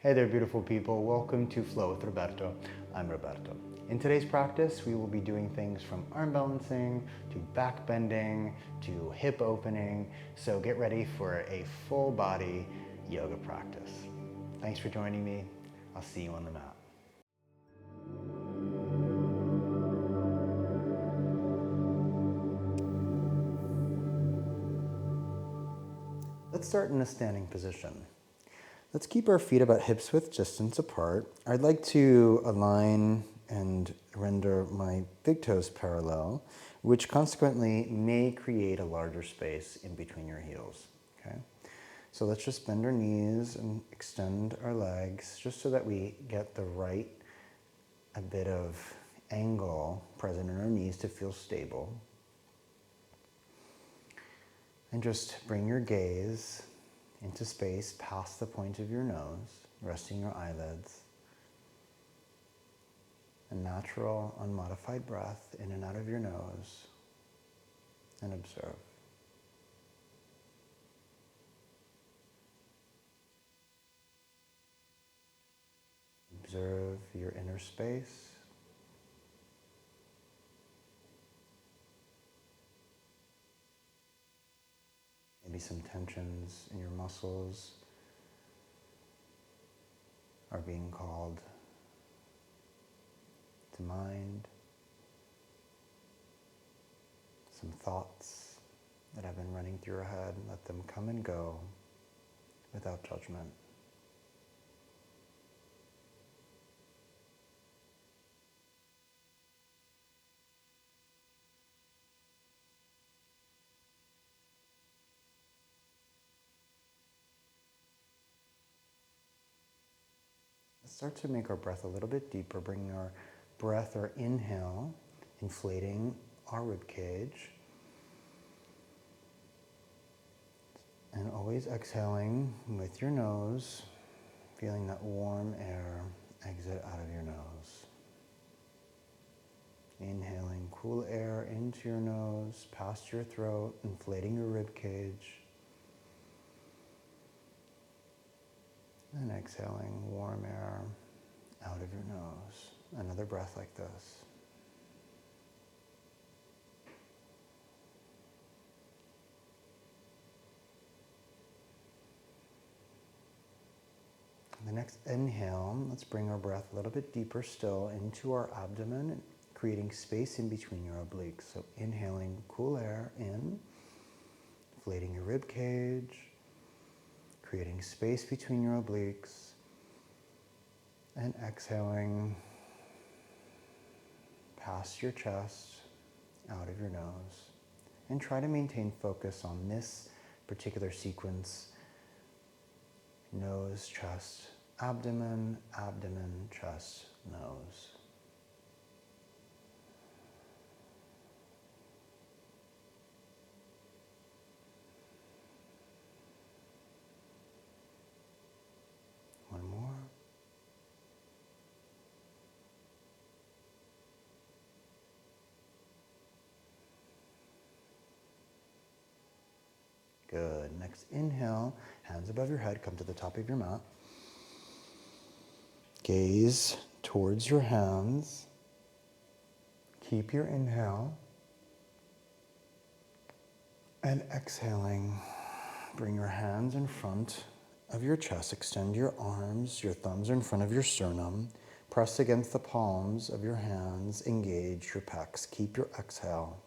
Hey there, beautiful people. Welcome to Flow with Roberto. I'm Roberto. In today's practice, we will be doing things from arm balancing to back bending to hip opening. So get ready for a full body yoga practice. Thanks for joining me. I'll see you on the mat. Let's start in a standing position. Let's keep our feet about hips width distance apart. I'd like to align and render my big toes parallel, which consequently may create a larger space in between your heels. Okay? So let's just bend our knees and extend our legs just so that we get a bit of angle present in our knees to feel stable. And just bring your gaze into space past the point of your nose, resting your eyelids. A natural, unmodified breath in and out of your nose, and observe. Observe your inner space. Maybe some tensions in your muscles are being called to mind. Some thoughts that have been running through your head, let them come and go without judgment. Let's start to make our breath a little bit deeper, bringing our breath or inhale, inflating our rib cage. And always exhaling with your nose, feeling that warm air exit out of your nose. Inhaling cool air into your nose, past your throat, inflating your rib cage. And exhaling warm air out of your nose. Another breath like this. The next inhale, let's bring our breath a little bit deeper still into our abdomen, creating space in between your obliques. So inhaling cool air in, inflating your rib cage, creating space between your obliques, and exhaling past your chest, out of your nose. And try to maintain focus on this particular sequence. Nose, chest, abdomen, abdomen, chest, nose. One more. Good. Next inhale, hands above your head, come to the top of your mat. Gaze towards your hands. Keep your inhale. And exhaling, bring your hands in front of your chest. Extend your arms. Your thumbs are in front of your sternum. Press against the palms of your hands. Engage your pecs. Keep your exhale.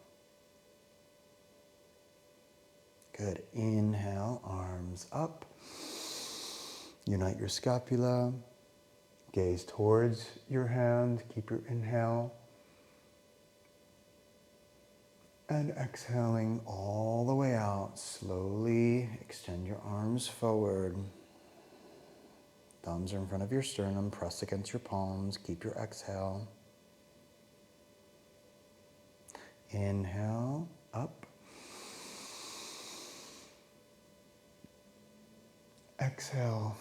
Good. Inhale, arms up. Unite your scapula. Gaze towards your hand. Keep your inhale. And exhaling all the way out. Slowly extend your arms forward. Thumbs are in front of your sternum. Press against your palms. Keep your exhale. Inhale, up. Exhale.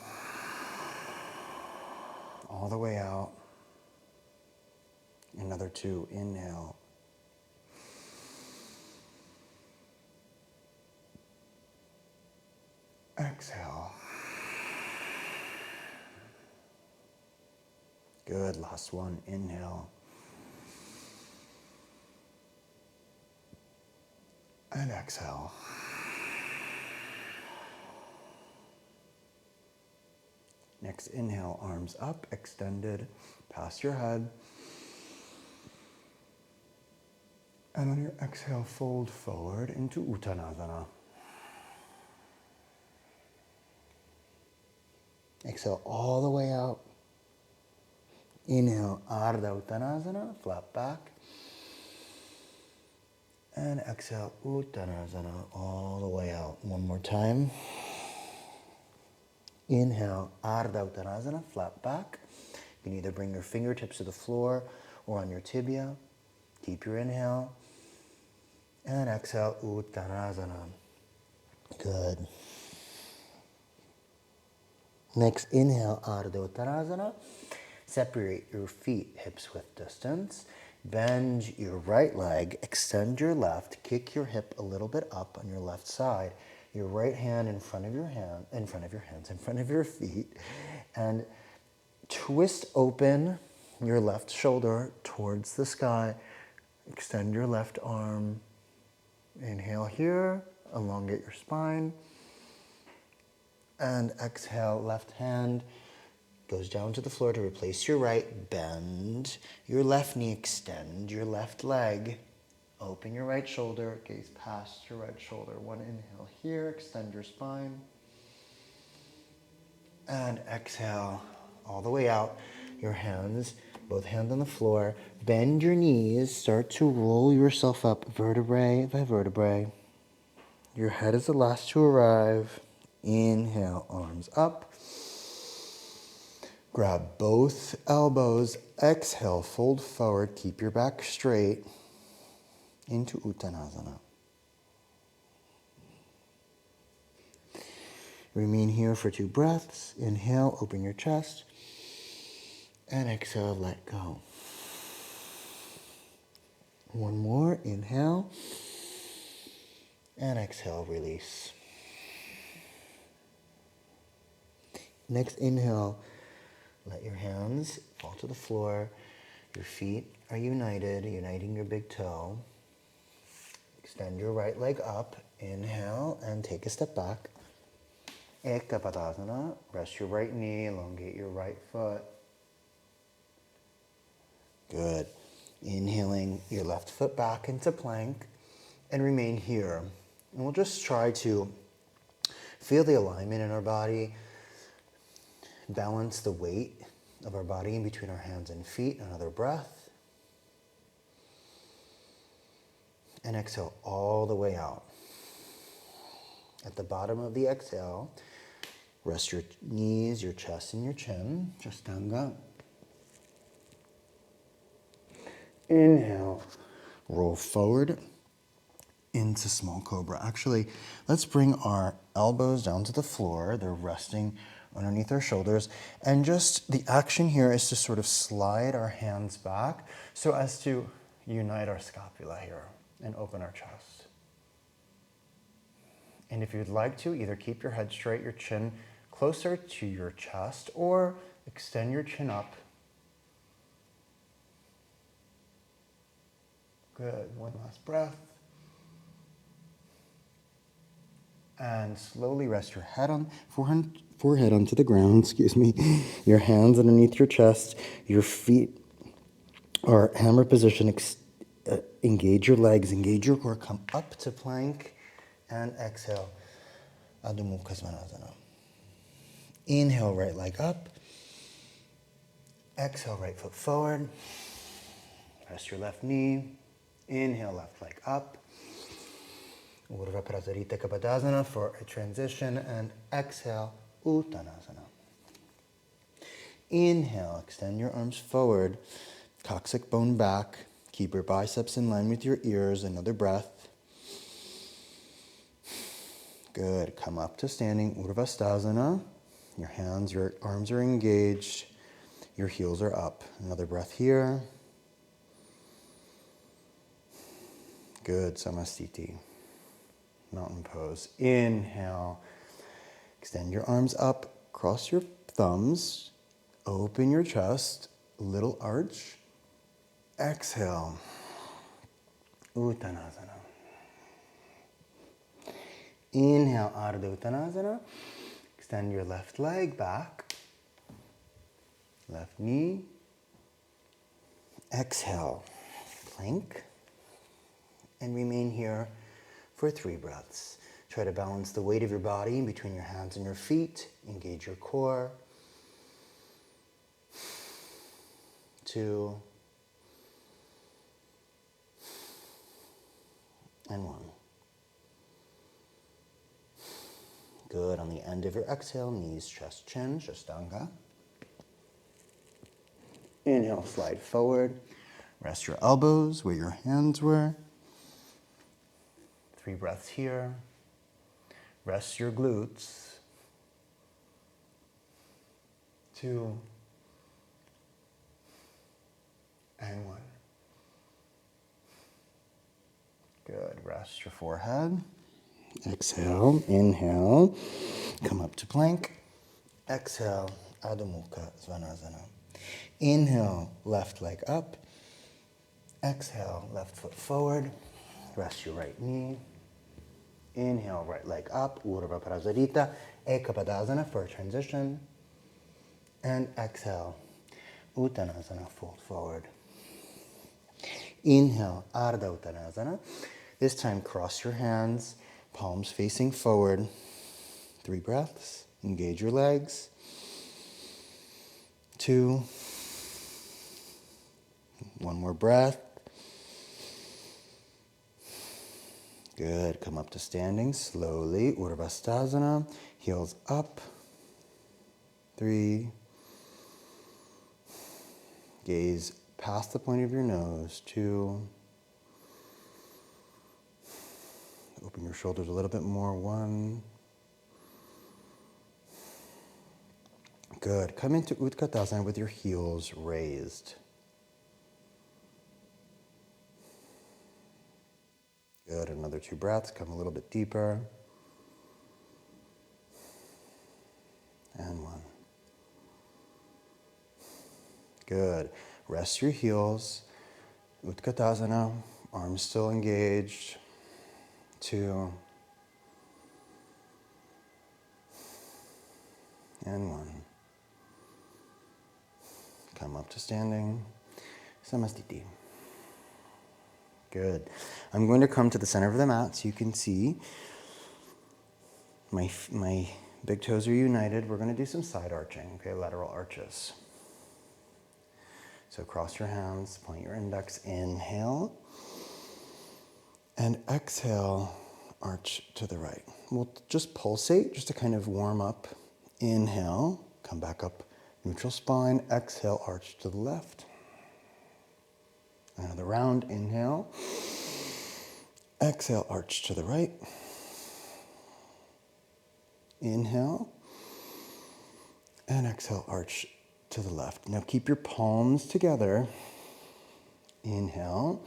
All the way out. Another two. Inhale. Exhale. Good, last one, inhale. And exhale. Next inhale, arms up, extended, past your head. And on your exhale, fold forward into Uttanasana. Exhale all the way out. Inhale, Ardha Uttanasana, flat back. And exhale, Uttanasana, all the way out. One more time. Inhale, Ardha Uttanasana, flat back. You can either bring your fingertips to the floor or on your tibia. Keep your inhale. And exhale, Uttanasana. Good. Next, inhale, Ardha Uttanasana. Separate your feet hips-width distance. Bend your right leg, extend your left, kick your hip a little bit up on your left side. Your right hand in front of your feet, and twist open your left shoulder towards the sky. Extend your left arm. Inhale here, elongate your spine. And exhale, left hand goes down to the floor to replace your right. Bend your left knee, extend your left leg. Open your right shoulder, gaze past your right shoulder. One inhale here, extend your spine. And exhale all the way out. Your hands, both hands on the floor. Bend your knees, start to roll yourself up vertebrae by vertebrae. Your head is the last to arrive. Inhale, arms up. Grab both elbows. Exhale, fold forward. Keep your back straight into Uttanasana. Remain here for 2 breaths. Inhale, open your chest. And exhale, let go. One more. Inhale. And exhale, release. Next inhale, let your hands fall to the floor. Your feet are united, uniting your big toe. Extend your right leg up. Inhale and take a step back. Ekta Padasana. Rest your right knee, elongate your right foot. Good. Inhaling your left foot back into plank and remain here. And we'll just try to feel the alignment in our body, balance the weight of our body in between our hands and feet. Another breath. And exhale all the way out. At the bottom of the exhale, rest your knees, your chest, and your chin. Ashtanga. Inhale, roll forward into small cobra. Actually, let's bring our elbows down to the floor. They're resting underneath our shoulders. And just the action here is to sort of slide our hands back so as to unite our scapula here and open our chest. And if you'd like to, either keep your head straight, your chin closer to your chest, or extend your chin up. Good. One last breath. And slowly rest your head on forehead onto the ground, your hands underneath your chest, your feet are hammer position, engage your legs, engage your core, come up to plank, and exhale, Adho Mukha Svanasana. Inhale, right leg up, exhale, right foot forward, rest your left knee, inhale, left leg up, Urdhva Prasarita Kapadasana for a transition, and exhale, Uttanasana. Inhale, extend your arms forward, coccyx bone back, keep your biceps in line with your ears, another breath. Good, come up to standing, Urdhva. Your hands, your arms are engaged, your heels are up. Another breath here. Good, Samastiti. Mountain pose. Inhale. Extend your arms up, cross your thumbs, open your chest, little arch. Exhale, Uttanasana. Inhale, Ardha Uttanasana. Extend your left leg back, left knee. Exhale, plank, and remain here for 3 breaths. Try to balance the weight of your body in between your hands and your feet. Engage your core. 2 and 1. Good. On the end of your exhale, knees, chest, chin, Shastanga. Inhale, slide forward. Rest your elbows where your hands were. 3 breaths here. Rest your glutes. 2 and 1. Good. Rest your forehead. Exhale. Inhale. Come up to plank. Exhale. Adho Mukha Svanasana. Inhale. Left leg up. Exhale. Left foot forward. Rest your right knee. Inhale. Right leg up. Urdhva Prasarita. Ekapadasana for a transition. And exhale. Uttanasana. Fold forward. Inhale. Ardha Uttanasana. This time cross your hands. Palms facing forward. 3 breaths. Engage your legs. 2. 1 more breath. Good. Come up to standing slowly. Urdhva Heels up. 3. Gaze past the point of your nose. 2. Open your shoulders a little bit more. 1. Good. Come into Utthita with your heels raised. Good. Another 2 breaths. Come a little bit deeper. And 1. Good. Rest your heels. Utthita. Arms still engaged. 2. And 1. Come up to standing. Samastiti. Good. I'm going to come to the center of the mat so you can see my big toes are united. We're going to do some side arching, okay, lateral arches. So cross your hands, point your index, inhale, and exhale, arch to the right. We'll just pulsate just to kind of warm up. Inhale, come back up, neutral spine, exhale, arch to the left. Another round, inhale. Exhale, arch to the right. Inhale. And exhale, arch to the left. Now keep your palms together. Inhale.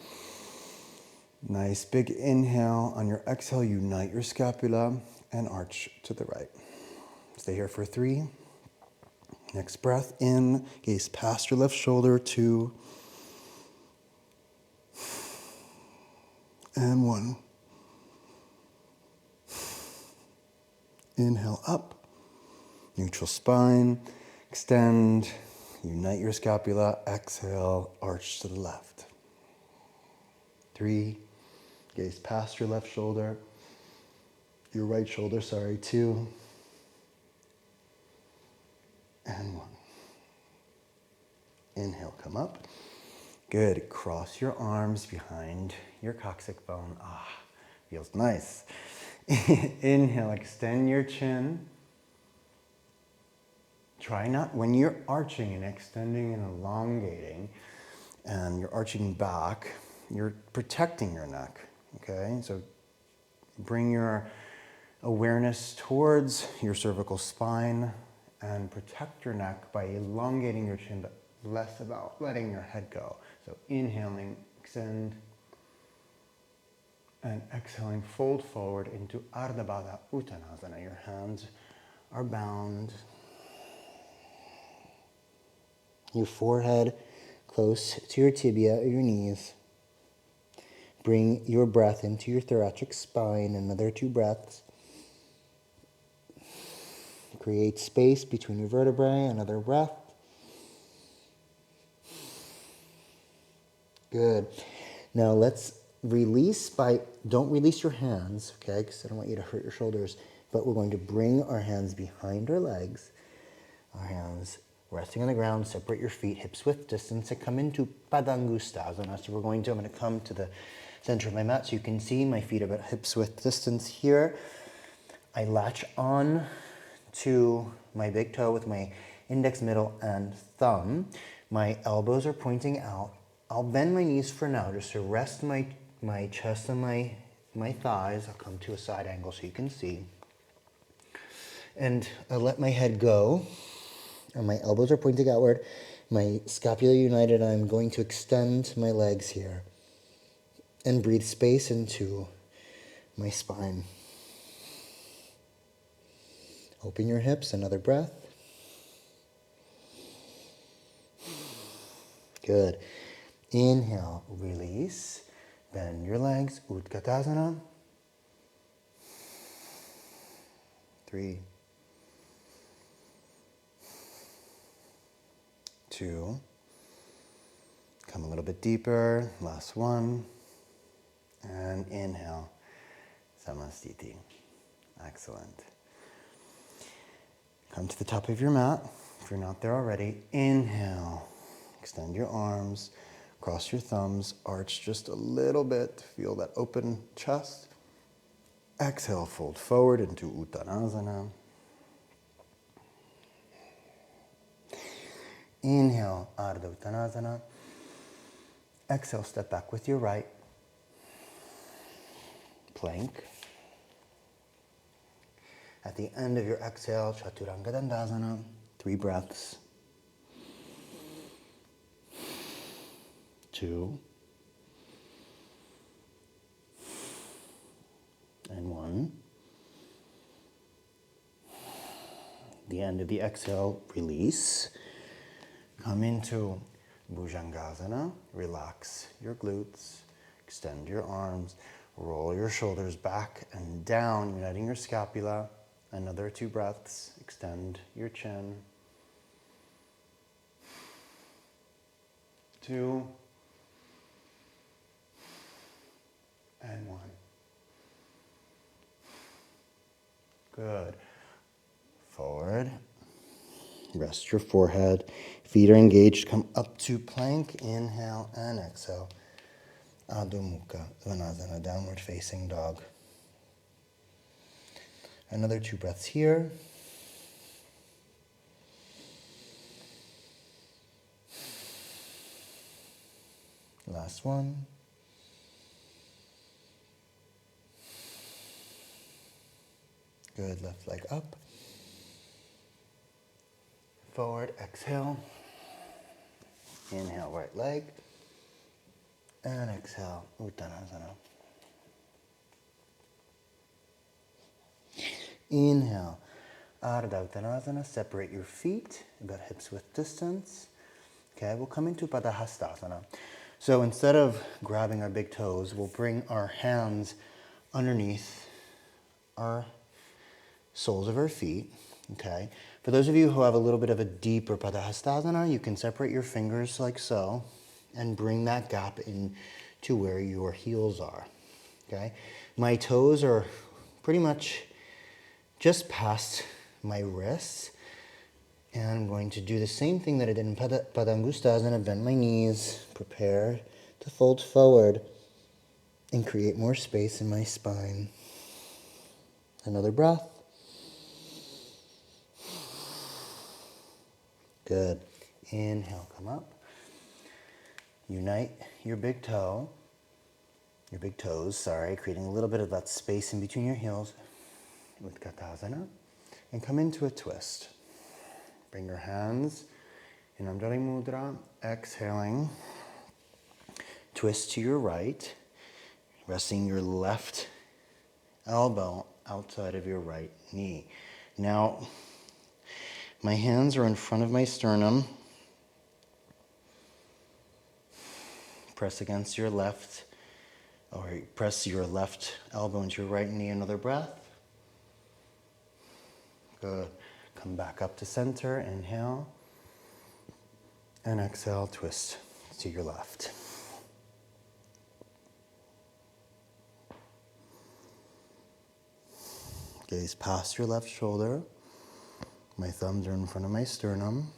Nice big inhale. On your exhale, unite your scapula and arch to the right. Stay here for 3. Next breath in, gaze past your left shoulder. 2. And 1. Inhale up, neutral spine, extend, unite your scapula, exhale, arch to the left. 3, gaze past your left shoulder, your right shoulder, 2. And 1. Inhale, come up. Good. Cross your arms behind your coccyx bone. Feels nice. Inhale, extend your chin. Try not, when you're arching and extending and elongating, and you're arching back, you're protecting your neck, okay? So bring your awareness towards your cervical spine and protect your neck by elongating your chin, but less about letting your head go. So inhaling, extend, and exhaling, fold forward into Ardha Baddha Uttanasana. Your hands are bound. Your forehead close to your tibia or your knees. Bring your breath into your thoracic spine. Another 2 breaths. Create space between your vertebrae. Another breath. Good. Now let's release don't release your hands, okay, because I don't want you to hurt your shoulders, but we're going to bring our hands behind our legs, our hands resting on the ground, separate your feet, hips width distance, and come into Padangusthasana. So I'm going to come to the center of my mat so you can see my feet about hips width distance here. I latch on to my big toe with my index, middle, and thumb. My elbows are pointing out. I'll bend my knees for now just to rest my chest and my thighs. I'll come to a side angle so you can see. And I'll let my head go. And my elbows are pointing outward. My scapula united. I'm going to extend my legs here. And breathe space into my spine. Open your hips, another breath. Good. Inhale, release. Bend your legs, Utthita. 3, 2. Come a little bit deeper. Last one. And inhale, Samasthiti. Excellent. Come to the top of your mat, if you're not there already. Inhale, extend your arms, cross your thumbs, arch just a little bit, feel that open chest. Exhale, fold forward into Uttanasana. Inhale, Ardha Uttanasana. Exhale, step back with your right. Plank. At the end of your exhale, Chaturanga Dandasana, 3 breaths. 2. And 1. The end of the exhale, release. Come into Bhujangasana. Relax your glutes. Extend your arms. Roll your shoulders back and down, uniting your scapula. Another 2 breaths. Extend your chin. 2. And 1. Good. Forward. Rest your forehead. Feet are engaged. Come up to plank. Inhale and exhale. Adho Mukha Svanasana, downward facing dog. Another 2 breaths here. Last one. Good, left leg up. Forward, exhale. Inhale, right leg. And exhale, Uttanasana. Inhale, Ardha Uttanasana. Separate your feet, about hips width distance. Okay, we'll come into Padangusthasana. So instead of grabbing our big toes, we'll bring our hands underneath our soles of our feet. Okay. For those of you who have a little bit of a deeper Padangusthasana, you can separate your fingers like so and bring that gap in to where your heels are. Okay. My toes are pretty much just past my wrists. And I'm going to do the same thing that I did in Padangusthasana, bend my knees, prepare to fold forward and create more space in my spine. Another breath. Good. Inhale, come up. Unite your big toes, creating a little bit of that space in between your heels with Utthita, and come into a twist. Bring your hands in Anjali Mudra, exhaling. Twist to your right, resting your left elbow outside of your right knee. Now, my hands are in front of my sternum, Press against your left, or press your left elbow into your right knee. Another breath. Good. Come back up to center. Inhale. And exhale, twist to your left. Gaze past your left shoulder. My thumbs are in front of my sternum.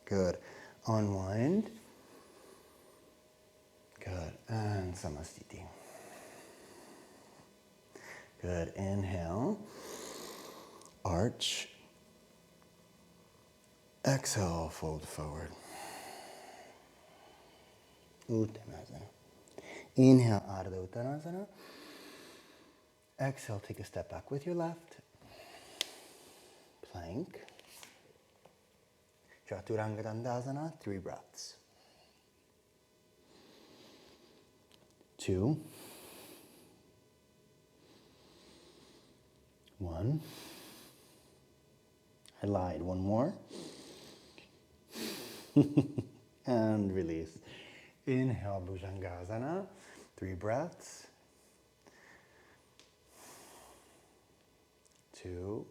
Good. Unwind. Good. And Samastiti. Good. Inhale. Arch. Exhale, fold forward. Uttanasana. Inhale, Ardha Uttanasana. Exhale, take a step back with your left. Plank. Chaturanga Dandasana, 3 breaths. 2. 1. I lied. 1 more. And release. Inhale, Bhujangasana, 3 breaths. 2.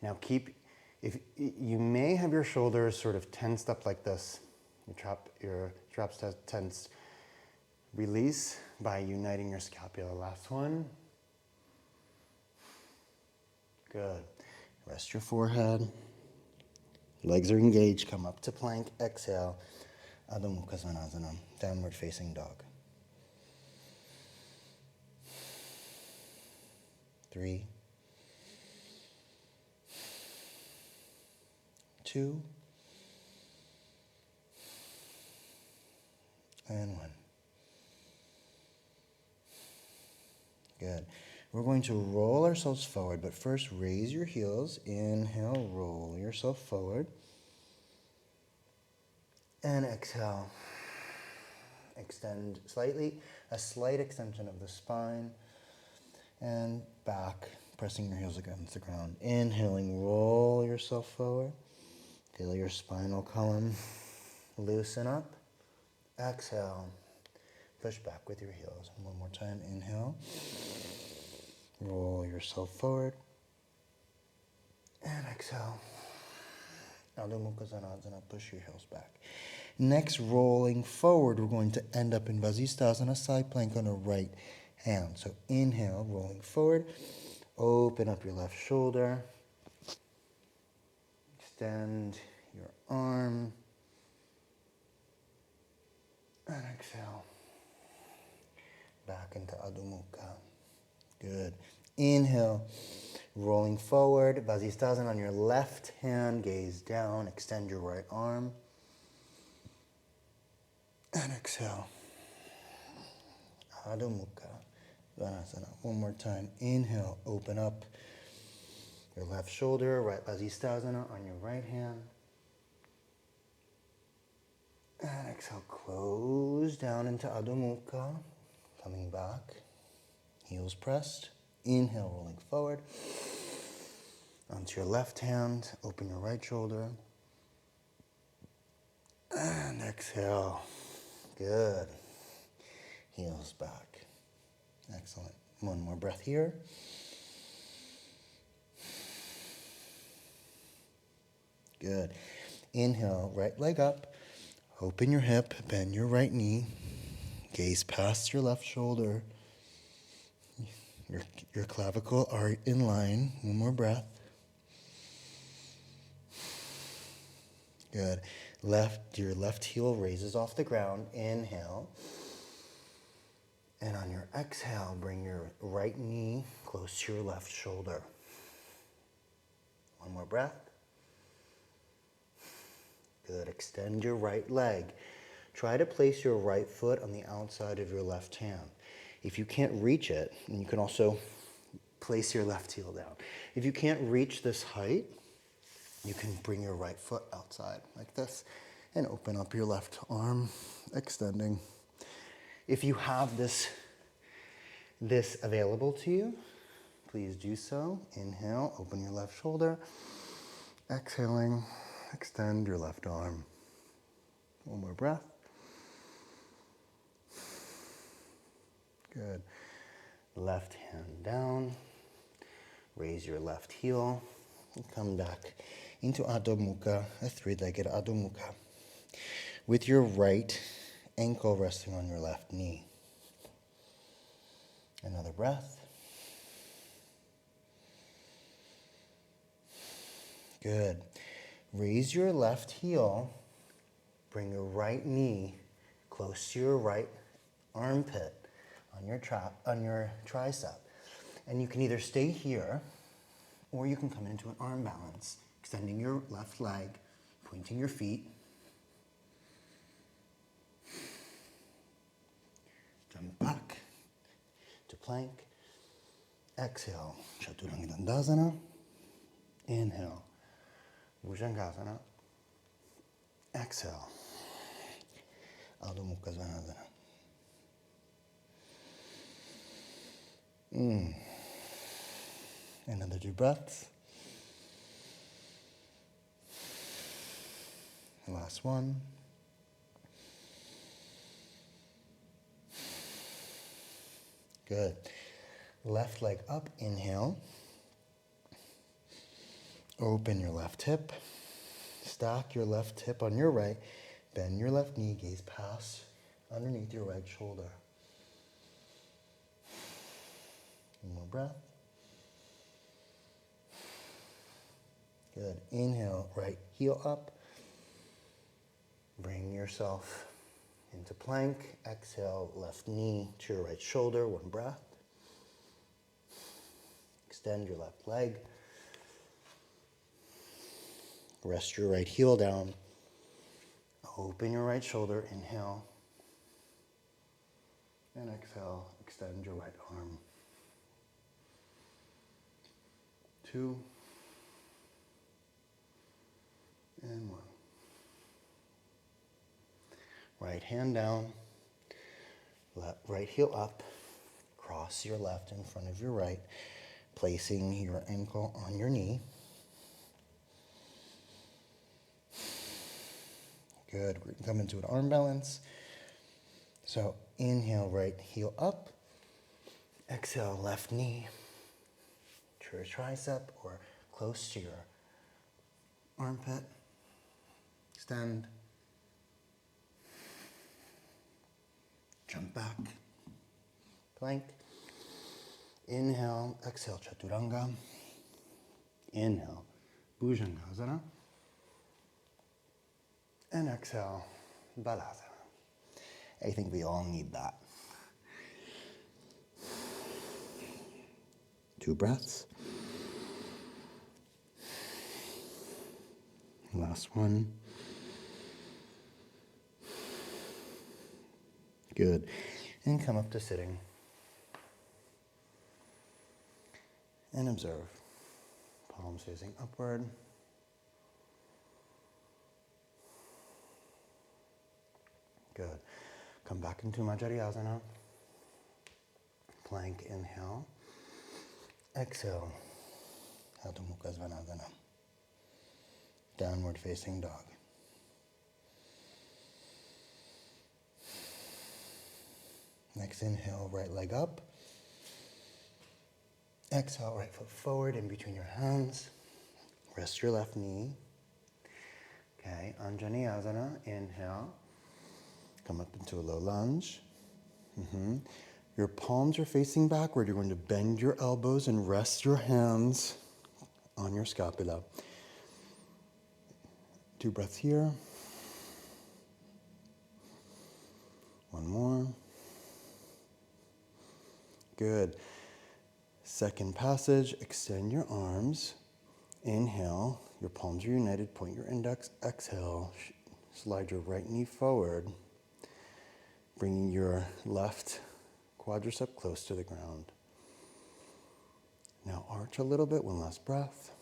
Now if you may have your shoulders sort of tensed up like this, your traps tense. Release by uniting your scapula. Last one. Good. Rest your forehead. Legs are engaged. Come up to plank. Exhale. Adho Mukha Svanasana. Downward facing dog. 3. 2. And 1. Good. We're going to roll ourselves forward, but first raise your heels. Inhale, roll yourself forward. And exhale. Extend slightly, a slight extension of the spine. And back, pressing your heels against the ground. Inhaling, roll yourself forward. Feel your spinal column loosen up. Exhale. Push back with your heels. One more time. Inhale. Roll yourself forward. And exhale. Adho Mukha Svanasana. Push your heels back. Next, rolling forward, we're going to end up in Vasisthasana, side plank on our right hand. So inhale, rolling forward. Open up your left shoulder. Extend your arm. And exhale. Back into Adho Mukha. Good. Inhale, rolling forward. Vasisthasana on your left hand. Gaze down. Extend your right arm. And exhale. Adho Mukha Svanasana. One more time. Inhale, open up your left shoulder. Right Vasisthasana on your right hand. And exhale, close down into Adho Mukha. Coming back. Heels pressed. Inhale, rolling forward. Onto your left hand. Open your right shoulder. And exhale. Good. Heels back. Excellent. One more breath here. Good. Inhale, right leg up. Open your hip, bend your right knee. Gaze past your left shoulder. Your clavicle are in line. One more breath. Good. Your left heel raises off the ground. Inhale. And on your exhale, bring your right knee close to your left shoulder. One more breath. Good. Extend your right leg. Try to place your right foot on the outside of your left hand. If you can't reach it, and you can also place your left heel down. If you can't reach this height, you can bring your right foot outside like this and open up your left arm, extending. If you have this available to you, please do so. Inhale, open your left shoulder. Exhaling, extend your left arm. One more breath. Good. Left hand down. Raise your left heel. And come back into Adho Mukha, a three-legged Adho Mukha, with your right ankle resting on your left knee. Another breath. Good. Raise your left heel. Bring your right knee close to your right armpit on your tricep. And you can either stay here or you can come into an arm balance, extending your left leg, pointing your feet. Jump back to plank. Exhale, Chaturanga Dandasana. Inhale, Bhujangasana. Exhale, Adho Mukha Svanasana. Another 2 breaths. Last one. Good. Left leg up, inhale. Open your left hip. Stack your left hip on your right. Bend your left knee, gaze past underneath your right shoulder. One more breath. Good. Inhale, right heel up. Bring yourself into plank. Exhale, left knee to your right shoulder. One breath. Extend your left leg. Rest your right heel down. Open your right shoulder. Inhale. And exhale, extend your right arm. 2. And 1. Right hand down, right heel up, cross your left in front of your right, placing your ankle on your knee. Good, we're going to come into an arm balance. So inhale, right heel up, exhale, left knee to your tricep or close to your armpit. Extend. Jump back. Plank. Inhale, exhale, Chaturanga. Inhale, Bhujangasana. And exhale, Baddha. I think we all need that. 2 breaths. Last one. Good. And come up to sitting. And observe. Palms facing upward. Good. Come back into Majjhariasana. Plank, inhale. Exhale. Adho Mukha Svanasana. Downward facing dog. Next inhale, right leg up. Exhale, right foot forward in between your hands. Rest your left knee. Okay, Anjaneyasana, inhale. Come up into a low lunge. Your palms are facing backward. You're going to bend your elbows and rest your hands on your scapula. 2 breaths here. 1 more. Good. Second passage, extend your arms. Inhale, your palms are united, point your index. Exhale, slide your right knee forward, bringing your left quadricep close to the ground. Now arch a little bit, 1 last breath.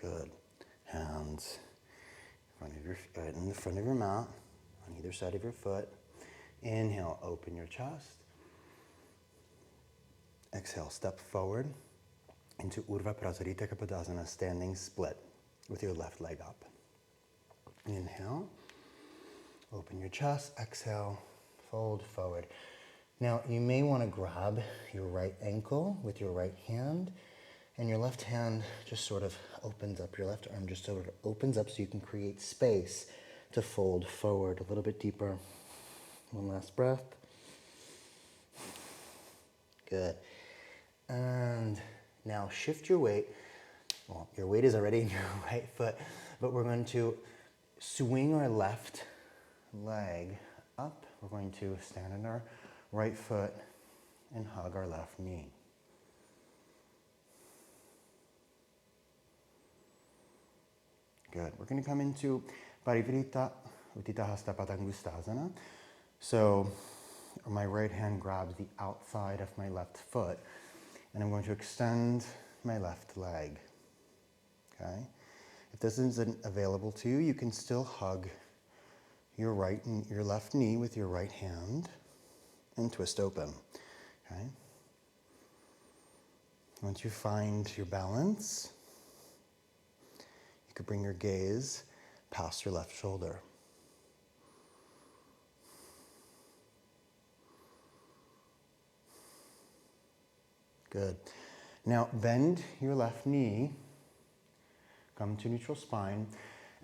Good. Hands in the front of your mat, on either side of your foot. Inhale, open your chest. Exhale, step forward. into Urdhva Prasarita Padangusthasana, standing split with your left leg up. Inhale, open your chest, exhale, fold forward. Now, you may want to grab your right ankle with your right hand, and your left hand just sort of opens up, your left arm just sort of opens up so you can create space to fold forward a little bit deeper. One last breath. Good. And now shift your weight. Well, your weight is already in your right foot, but we're going to swing our left leg up. We're going to stand on our right foot and hug our left knee. Good. We're going to come into Utthita, Hasta, Padangusthasana. So my right hand grabs the outside of my left foot, and I'm going to extend my left leg. Okay? If this isn't available to you, you can still hug your left knee with your right hand and twist open. Okay? Once you find your balance, you could bring your gaze past your left shoulder. Good. Now bend your left knee, come to neutral spine,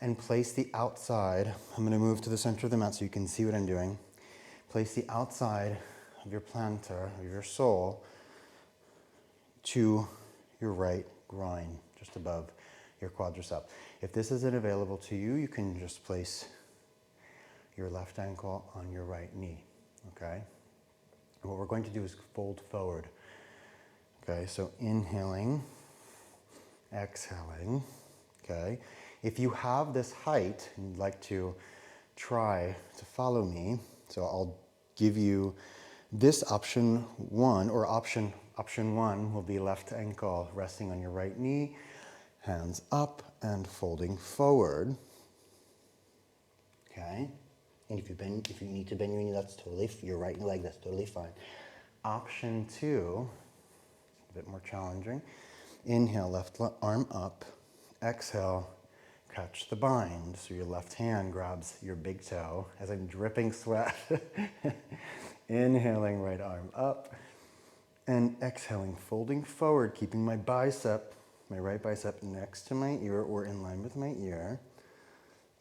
and place the outside. I'm going to move to the center of the mat so you can see what I'm doing. Place the outside of your plantar, of your sole, to your right groin, just above your quadricep. If this isn't available to you, you can just place your left ankle on your right knee, okay? And what we're going to do is fold forward. Okay, so inhaling, exhaling, okay? If you have this height and you'd like to try to follow me, so I'll give you this option one, or option one will be left ankle resting on your right knee, hands up and folding forward, okay? And if you need to bend your knee, that's totally, your right leg, that's totally fine. Option two, a bit more challenging. Inhale, left arm up. Exhale, catch the bind. So your left hand grabs your big toe as I'm dripping sweat. Inhaling, right arm up. And exhaling, folding forward, keeping my bicep, my right bicep next to my ear or in line with my ear.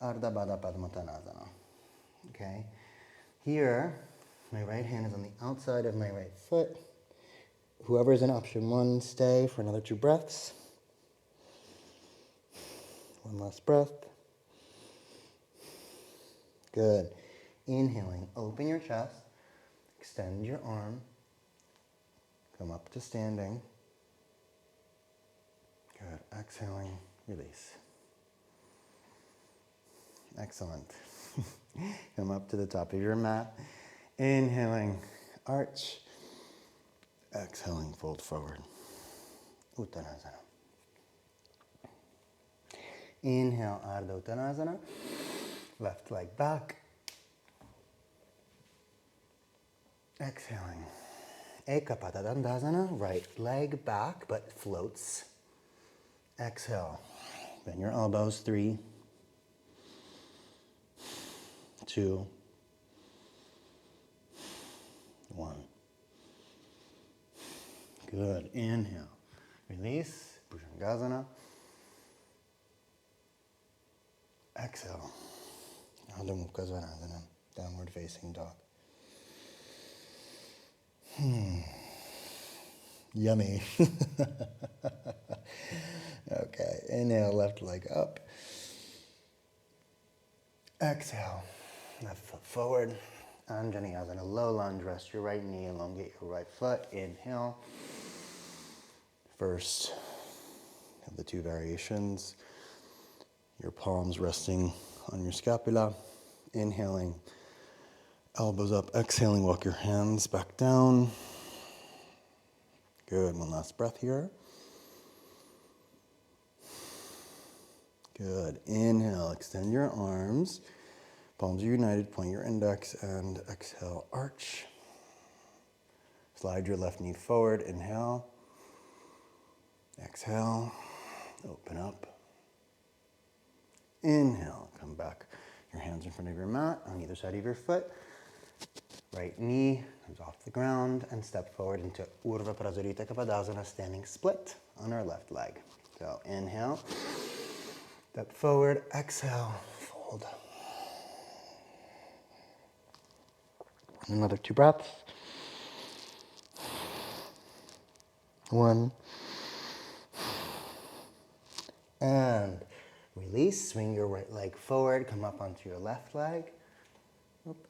Ardha, Baddha, Padmottanasana. Okay? Here, my right hand is on the outside of my right foot. Whoever's in option one, stay for another 2 breaths. One last breath. Good. Inhaling, open your chest, extend your arm, come up to standing. Good. Exhaling, release. Excellent. Come up to the top of your mat. Inhaling, arch. Exhaling, fold forward. Uttanasana. Inhale, Ardha Uttanasana. Left leg back. Exhaling. Ekapada Dandasana. Right leg back, but floats. Exhale. Bend your elbows. 3, 2, 1. Good. Inhale. Release. Bhujangasana. Exhale. Ardha Mukha Svanasana. Downward facing dog. Yummy. Okay. Inhale, left leg up. Exhale. Left foot forward. Anjaneyasana, low lunge. Rest your right knee. Elongate your right foot. Inhale. First of the 2 variations. Your palms resting on your scapula. Inhaling, elbows up. Exhaling, walk your hands back down. Good. One last breath here. Good. Inhale, extend your arms. Palms are united. Point your index and exhale, arch. Slide your left knee forward. Inhale. Exhale, open up. Inhale, come back. Your hands in front of your mat on either side of your foot. Right knee comes off the ground and step forward into Urdhva Prasarita Padangusthasana, standing split on our left leg. So inhale, step forward, exhale, fold. Another 2 breaths. 1. And release, swing your right leg forward, come up onto your left leg. Oop.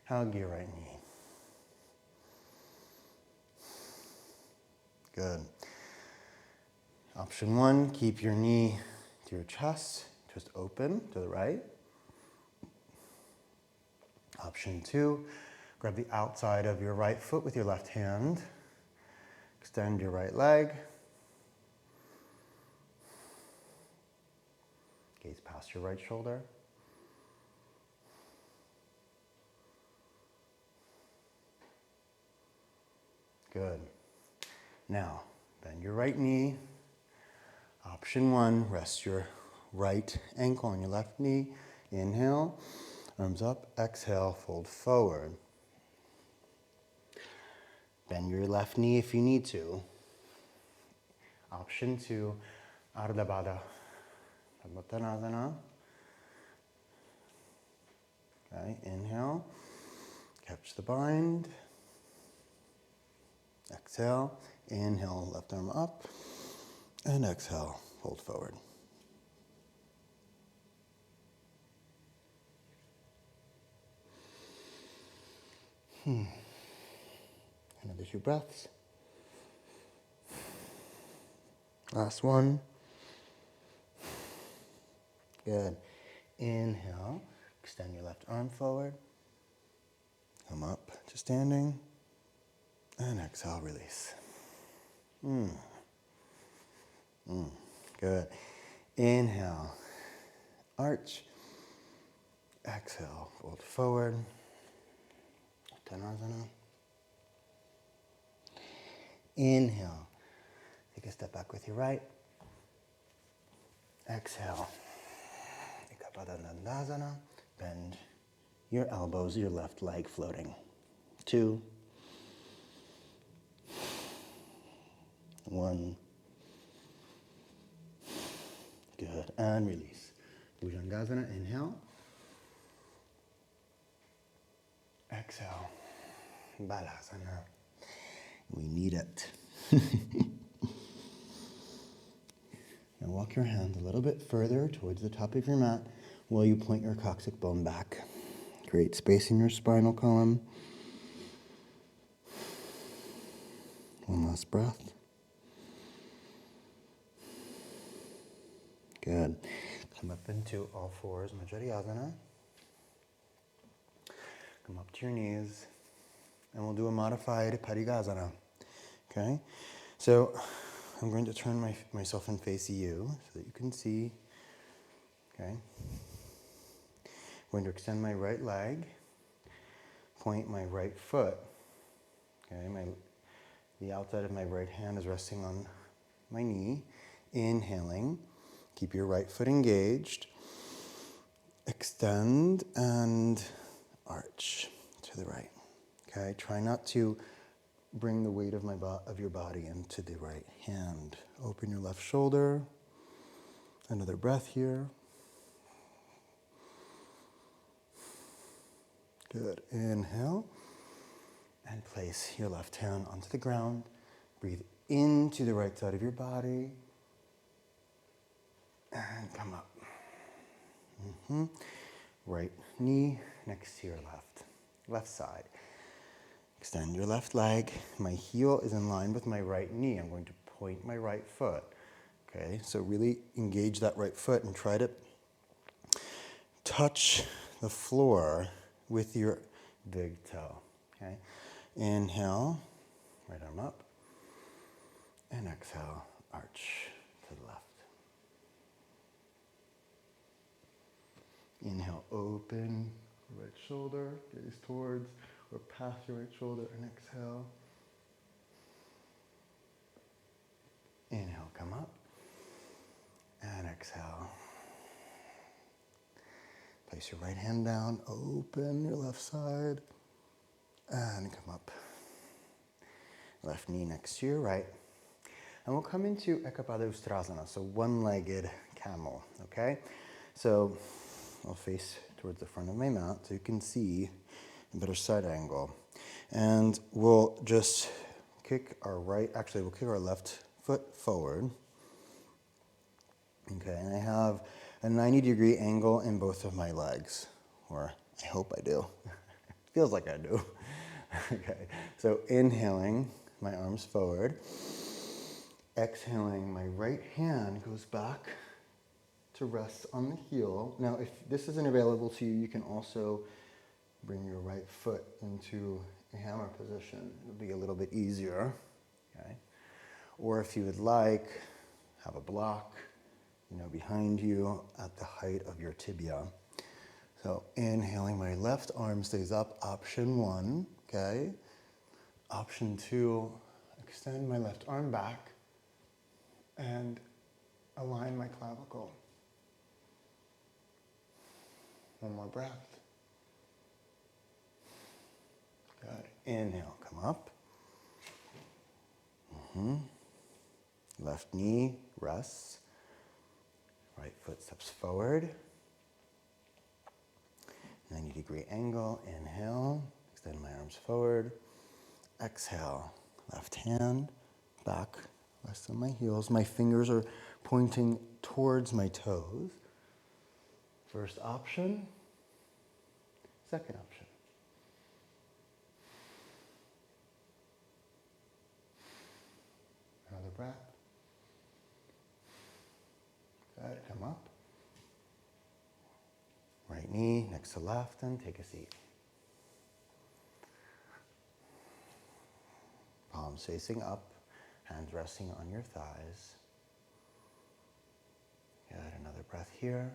Hug your right knee. Good. Option 1, keep your knee to your chest, twist open to the right. Option 2, grab the outside of your right foot with your left hand. Extend your right leg. Gaze past your right shoulder. Good. Now, bend your right knee. Option 1, rest your right ankle on your left knee. Inhale, arms up, exhale, fold forward. Bend your left knee if you need to. Option 2, Ardha Baddha, Padmottanasana. Okay, inhale, catch the bind. Exhale, inhale, left arm up, and exhale, fold forward. Another 2 breaths. Last one. Good. Inhale, extend your left arm forward. Come up to standing. And exhale, release. Good. Inhale, arch. Exhale, fold forward. Uttanasana. Inhale, take a step back with your right. Exhale, Padangusthasana. Bend your elbows, your left leg floating. 2. 1. Good. And release. Bhujangasana. Inhale. Exhale. Balasana. We need it. Now walk your hands a little bit further towards the top of your mat while you point your coccyx bone back. Create space in your spinal column. One last breath. Good. Come up into all fours, Majjhariasana. Come up to your knees, and we'll do a modified Padangusthasana. Okay? So I'm going to turn myself and face you so that you can see. Okay? I'm going to extend my right leg, point my right foot. Okay? The outside of my right hand is resting on my knee. Inhaling. Keep your right foot engaged. Extend and arch to the right. Okay? Try not to bring the weight of your body into the right hand. Open your left shoulder. Another breath here. Good. Inhale. And place your left hand onto the ground. Breathe into the right side of your body. And come up. Right knee next to your left side. Extend your left leg. My heel is in line with my right knee. I'm going to point my right foot. Okay, so really engage that right foot and try to touch the floor with your big toe. Okay, inhale, right arm up, and exhale, arch to the left. Inhale, open your right shoulder, gaze towards or past your right shoulder, and exhale. exhale. Place your right hand down, open your left side, and come up. Left knee next to your right. And we'll come into Padangusthasana, so one-legged camel, okay? So I'll face towards the front of my mat so you can see a better side angle. And we'll just kick our we'll kick our left foot forward. Okay, and I have a 90-degree angle in both of my legs, or I hope I do. Feels like I do. Okay, so inhaling, my arms forward. Exhaling, my right hand goes back to rest on the heel. Now, if this isn't available to you, you can also bring your right foot into a hammer position. It'll be a little bit easier, okay? Or if you would like, have a block, behind you at the height of your tibia. So inhaling, my left arm stays up, option 1, okay? Option 2, extend my left arm back and align my clavicle. One more breath. Good. Inhale, come up. Left knee rests. Right foot steps forward. 90-degree angle. Inhale. Extend my arms forward. Exhale. Left hand back. Rest on my heels. My fingers are pointing towards my toes. First option. Second option. Another breath. Good. Come up. Right knee next to left, and take a seat. Palms facing up, hands resting on your thighs. Good. Another breath here.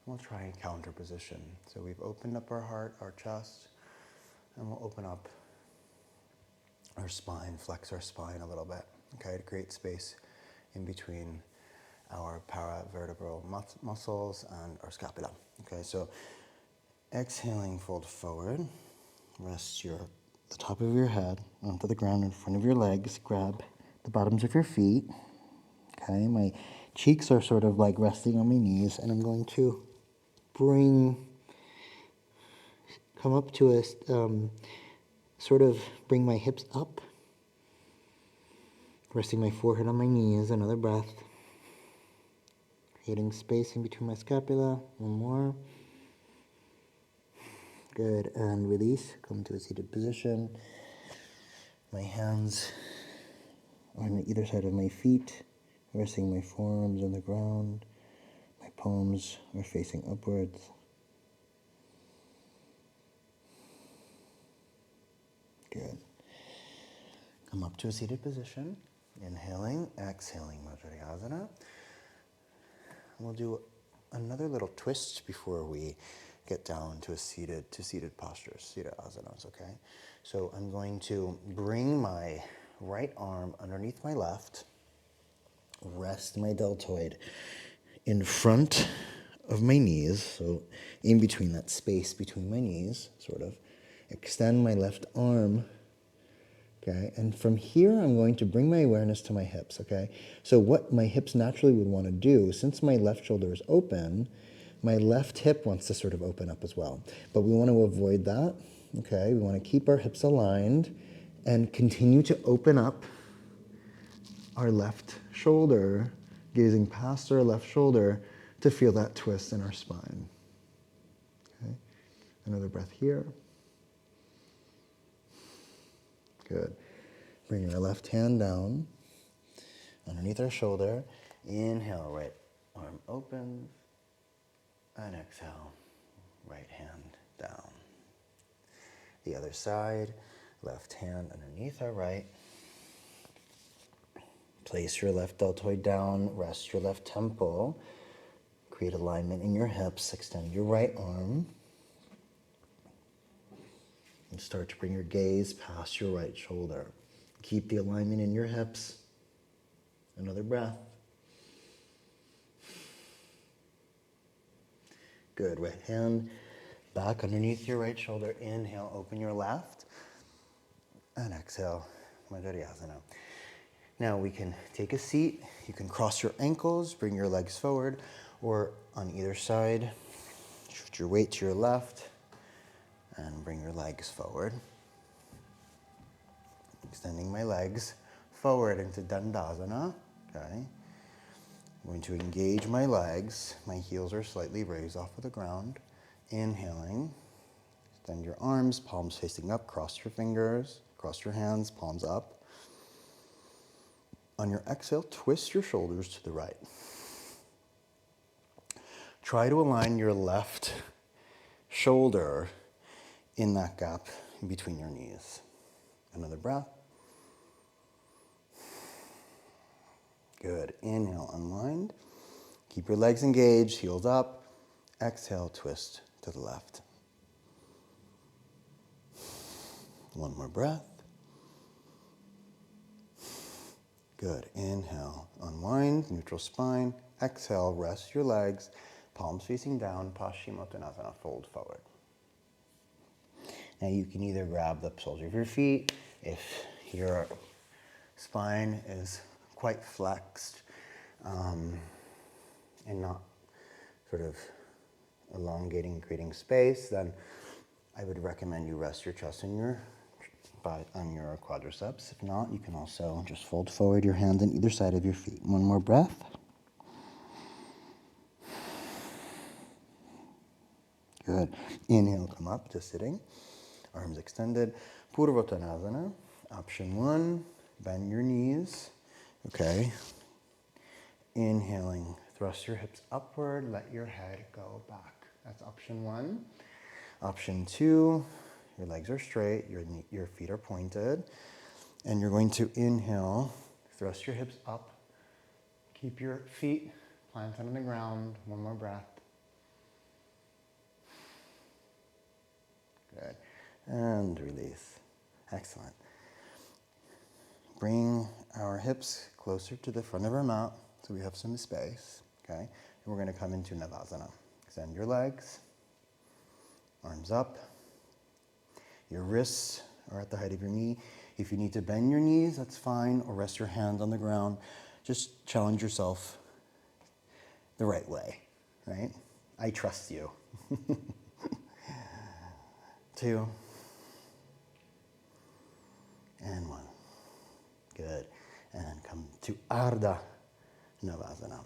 We'll try a counter position. So we've opened up our heart, our chest, and we'll open up our spine, flex our spine a little bit, okay, to create space in between our paravertebral muscles and our scapula. Okay, so exhaling, fold forward, rest the top of your head onto the ground in front of your legs, grab the bottoms of your feet. Okay, my cheeks are sort of like resting on my knees, and I'm going to come up to a, sort of bring my hips up, resting my forehead on my knees. Another breath. Creating space in between my scapula. One more. Good, and release. Come to a seated position. My hands on either side of my feet, resting my forearms on the ground. My palms are facing upwards. Good. Come up to a seated position. Inhaling, exhaling, Padangusthasana. We'll do another little twist before we get down to seated postures, seated asanas, okay? So I'm going to bring my right arm underneath my left, rest my deltoid in front of my knees, so in between that space between my knees, sort of. Extend my left arm, okay? And from here, I'm going to bring my awareness to my hips, okay? So what my hips naturally would want to do, since my left shoulder is open, my left hip wants to sort of open up as well. But we want to avoid that, okay? We want to keep our hips aligned and continue to open up our left shoulder, gazing past our left shoulder to feel that twist in our spine. Okay? Another breath here. Good. Bring your left hand down underneath our shoulder. Inhale, right arm opens. And exhale, right hand down. The other side, left hand underneath our right. Place your left deltoid down, rest your left temple. Create alignment in your hips, extend your right arm. And start to bring your gaze past your right shoulder. Keep the alignment in your hips. Another breath. Good. Right hand back underneath your right shoulder. Inhale, open your left. And exhale, Madhyasana. Now we can take a seat. You can cross your ankles, bring your legs forward, or on either side, shift your weight to your left, and bring your legs forward. Extending my legs forward into Dandasana. Okay. I'm going to engage my legs. My heels are slightly raised off of the ground. Inhaling. Extend your arms, palms facing up, cross your fingers, cross your hands, palms up. On your exhale, twist your shoulders to the right. Try to align your left shoulder in that gap in between your knees. Another breath. Good. Inhale, unwind. Keep your legs engaged, heels up. Exhale, twist to the left. One more breath. Good. Inhale, unwind, neutral spine. Exhale, rest your legs, palms facing down, Padmottanasana, fold forward. Now you can either grab the soles of your feet if your spine is quite flexed and not sort of elongating, creating space, then I would recommend you rest your chest on your quadriceps. If not, you can also just fold forward your hands on either side of your feet. One more breath. Good. Inhale, come up to sitting. Arms extended. Padmottanasana. Option 1, bend your knees. Okay. Inhaling, thrust your hips upward, let your head go back. That's option 1. Option 2, your legs are straight, your feet are pointed, and you're going to inhale, thrust your hips up, keep your feet planted on the ground. One more breath. Good. And release. Excellent. Bring our hips closer to the front of our mat so we have some space. Okay? And we're going to come into Navasana. Extend your legs, arms up. Your wrists are at the height of your knee. If you need to bend your knees, that's fine, or rest your hands on the ground. Just challenge yourself the right way, right? I trust you. 2, and 1. Good. And then come to Ardha Navasana.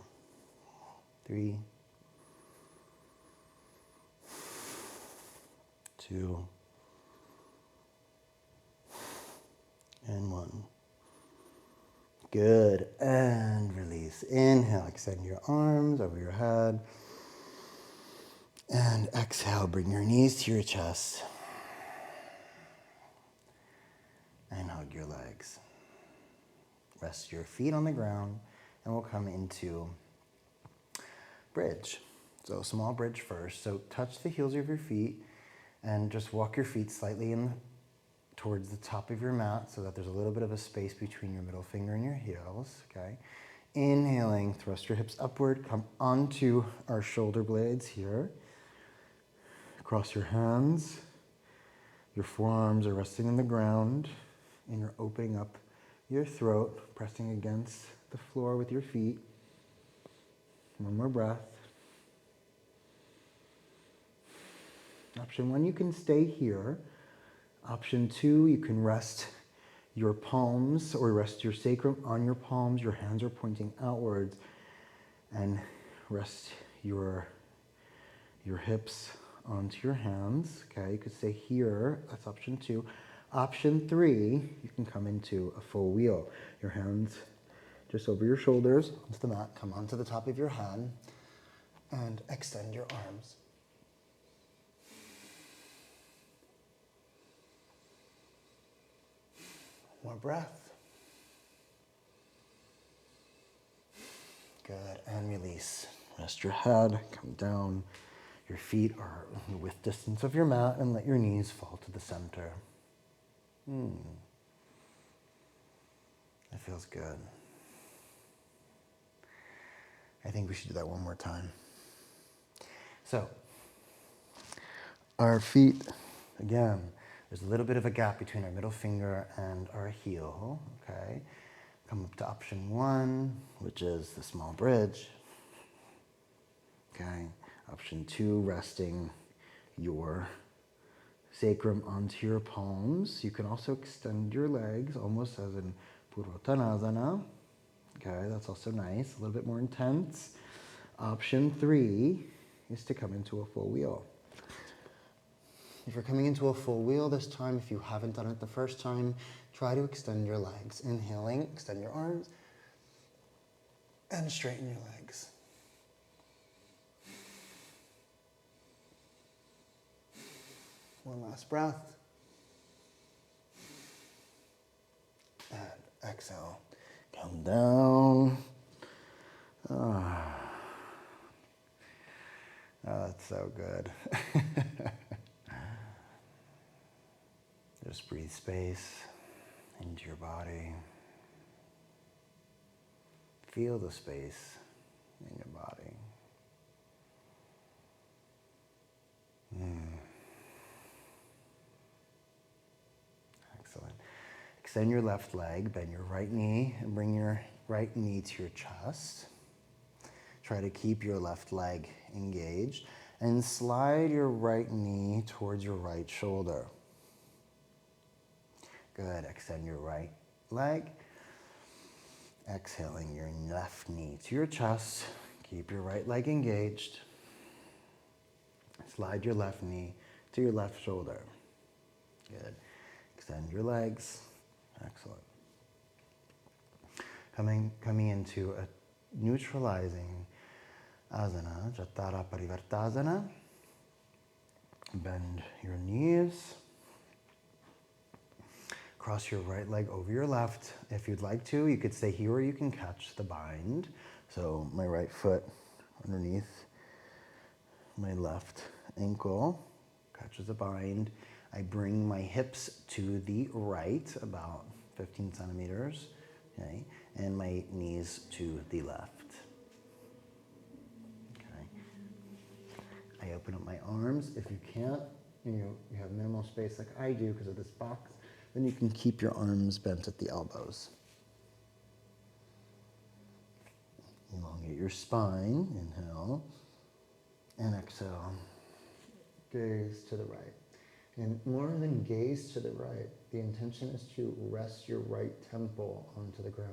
3, 2, and 1. Good. And release. Inhale, extend your arms over your head. And exhale, bring your knees to your chest. And hug your legs. Rest your feet on the ground, and we'll come into bridge. So small bridge first. So touch the heels of your feet and just walk your feet slightly towards the top of your mat so that there's a little bit of a space between your middle finger and your heels, okay? Inhaling, thrust your hips upward, come onto our shoulder blades here. Cross your hands. Your forearms are resting on the ground, and you're opening up your throat, pressing against the floor with your feet. One more breath. Option 1, you can stay here. Option 2, you can rest your palms or rest your sacrum on your palms. Your hands are pointing outwards, and rest your hips onto your hands. Okay, you could stay here. That's option 2. Option 3, you can come into a full wheel. Your hands just over your shoulders onto the mat. Come onto the top of your head and extend your arms. More breath. Good, and release. Rest your head, come down. Your feet are in the width distance of your mat, and let your knees fall to the center. That feels good. I think we should do that one more time. So, our feet, again, there's a little bit of a gap between our middle finger and our heel, okay? Come up to option 1, which is the small bridge. Okay, option 2, resting your sacrum onto your palms. You can also extend your legs, almost as in Padmottanasana. Okay, that's also nice, a little bit more intense. Option 3 is to come into a full wheel. If you're coming into a full wheel this time, if you haven't done it the first time, try to extend your legs. Inhaling, extend your arms, and straighten your legs. One last breath. And exhale. Come down. Oh, that's so good. Just breathe space into your body. Feel the space in your body. Excellent. Extend your left leg, bend your right knee, and bring your right knee to your chest. Try to keep your left leg engaged, and slide your right knee towards your right shoulder. Good. Extend your right leg. Exhaling your left knee to your chest. Keep your right leg engaged. Slide your left knee to your left shoulder. Good. Extend your legs. Excellent. Coming into a neutralizing asana, Jatara Parivartasana. Bend your knees. Cross your right leg over your left. If you'd like to, you could stay here or you can catch the bind. So my right foot underneath my left ankle catches a bind. I bring my hips to the right, about 15 centimeters, okay, and my knees to the left. Okay. I open up my arms. If you can't, you have minimal space like I do because of this box, then you can keep your arms bent at the elbows. Elongate your spine, inhale, and exhale. Gaze to the right. And more than gaze to the right, the intention is to rest your right temple onto the ground.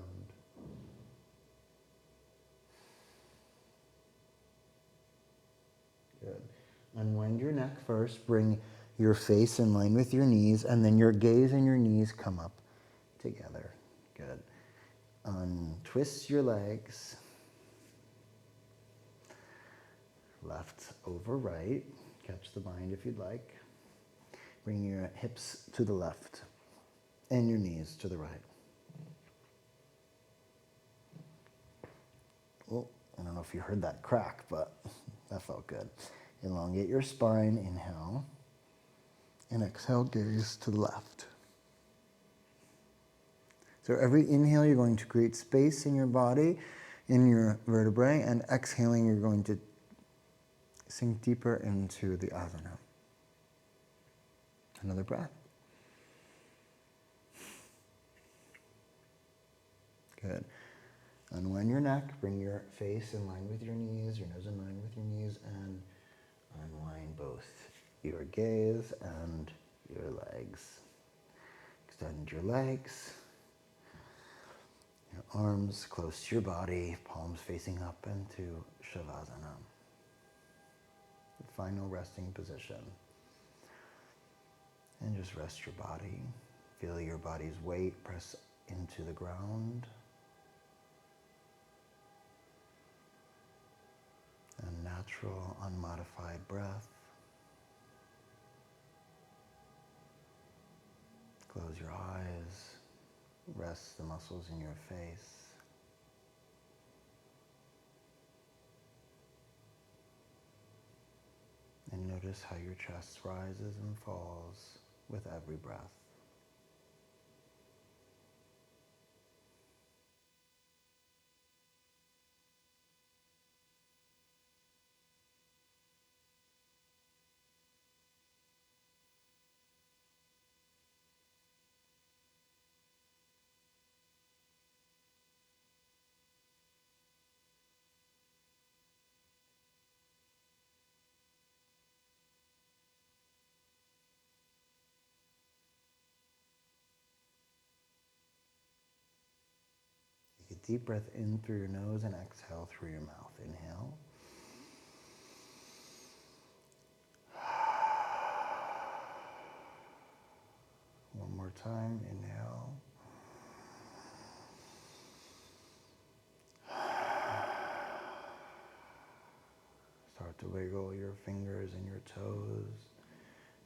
Good. Unwind your neck first. Bring your face in line with your knees, and then your gaze and your knees come up together. Good. Untwist your legs. Left over right. Catch the bind if you'd like. Bring your hips to the left and your knees to the right. Oh, I don't know if you heard that crack, but that felt good. Elongate your spine, inhale, and exhale, gaze to the left. So every inhale, you're going to create space in your body, in your vertebrae, and exhaling, you're going to sink deeper into the asana. Another breath. Good. Unwind your neck, bring your face in line with your knees, your nose in line with your knees, and unwind both your gaze and your legs. Extend your legs, your arms close to your body, palms facing up into Shavasana. The final resting position. And just rest your body. Feel your body's weight press into the ground. A natural, unmodified breath. Close your eyes. Rest the muscles in your face. And notice how your chest rises and falls with every breath. Deep breath in through your nose and exhale through your mouth. Inhale. One more time. Inhale. Start to wiggle your fingers and your toes.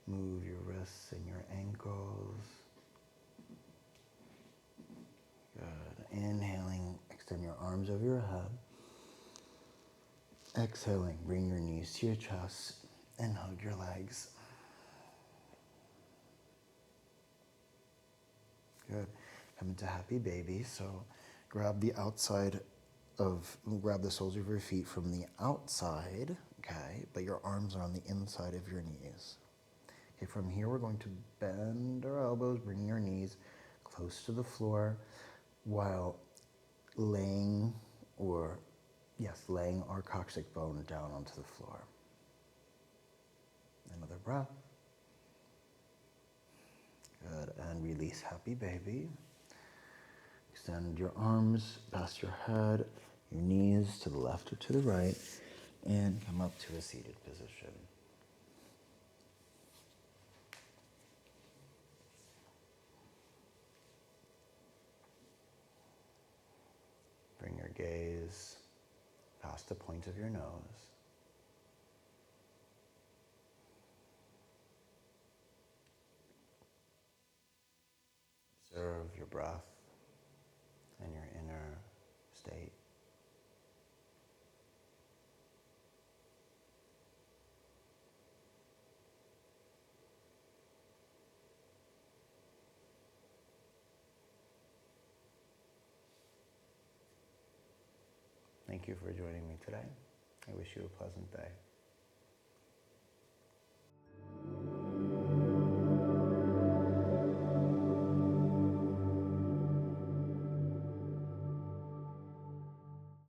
Move your wrists and your ankles. Good. Inhaling, extend your arms over your head. Exhaling, bring your knees to your chest and hug your legs. Good. Come into happy baby. So grab the soles of your feet from the outside, okay? But your arms are on the inside of your knees. Okay, from here we're going to bend our elbows, bring your knees close to the floor while laying our coccyx bone down onto the floor. Another breath. Good, and release happy baby. Extend your arms past your head, your knees to the left or to the right, and come up to a seated position. Bring your gaze past the point of your nose. Observe your breath and your inner state. Thank you for joining me today. I wish you a pleasant day.